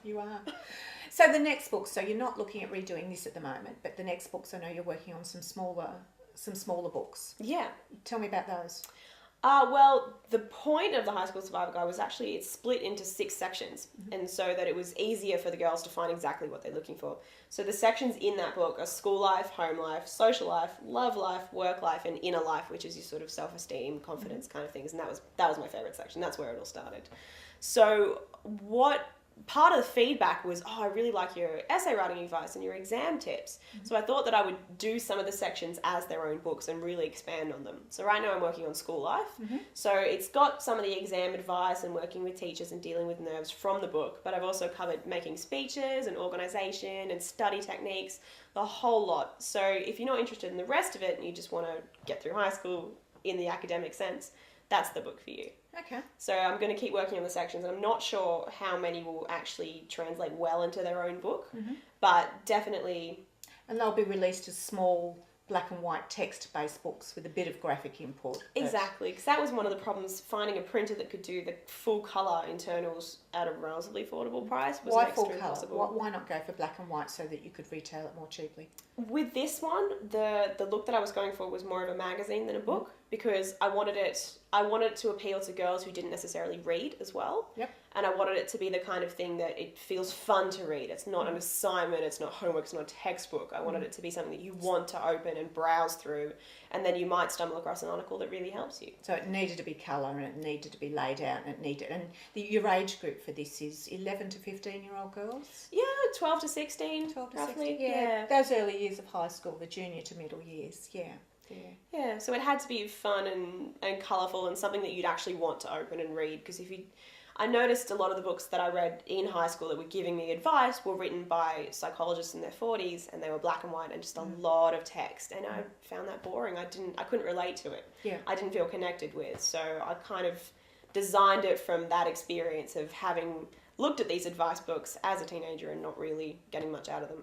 You are. So the next book, so you're not looking at redoing this at the moment, but the next books, I know you're working on some smaller books. Yeah. Tell me about those. Well, the point of the High School Survival Guide was actually it's split into 6 sections, and so that it was easier for the girls to find exactly what they're looking for. So the sections in that book are school life, home life, social life, love life, work life, and inner life, which is your sort of self-esteem, confidence kind of things. And that was my favourite section. That's where it all started. So what part of the feedback was, I really like your essay writing advice and your exam tips. So I thought that I would do some of the sections as their own books and really expand on them. So right now I'm working on school life. So it's got some of the exam advice and working with teachers and dealing with nerves from the book, but I've also covered making speeches and organisation and study techniques, the whole lot. So if you're not interested in the rest of it and you just want to get through high school in the academic sense, that's the book for you. Okay. So I'm going to keep working on the sections, and I'm not sure how many will actually translate well into their own book, but definitely. And they'll be released as small black and white text-based books with a bit of graphic input. Exactly, because that was one of the problems, finding a printer that could do the full colour internals at a relatively affordable price was Why next full to colour? impossible. Why not go for black and white so that you could retail it more cheaply? With this one, the look that I was going for was more of a magazine than a book, because I wanted it to appeal to girls who didn't necessarily read as well. Yep. And I wanted it to be the kind of thing that it feels fun to read. It's not an assignment, it's not homework, it's not a textbook. I wanted it to be something that you want to open and browse through, and then you might stumble across an article that really helps you. So it needed to be colour and it needed to be laid out and your age group for this is 11 to 15-year-old girls? Yeah, 12 to 16, 12 to roughly. 16, yeah. Those early years of high school, the junior to middle years, yeah. Yeah, so it had to be fun and colourful and something that you'd actually want to open and read, because I noticed a lot of the books that I read in high school that were giving me advice were written by psychologists in their 40s, and they were black and white and just a lot of text, and I found that boring. I couldn't relate to it. Yeah. I didn't feel connected with, so I kind of designed it from that experience of having looked at these advice books as a teenager and not really getting much out of them.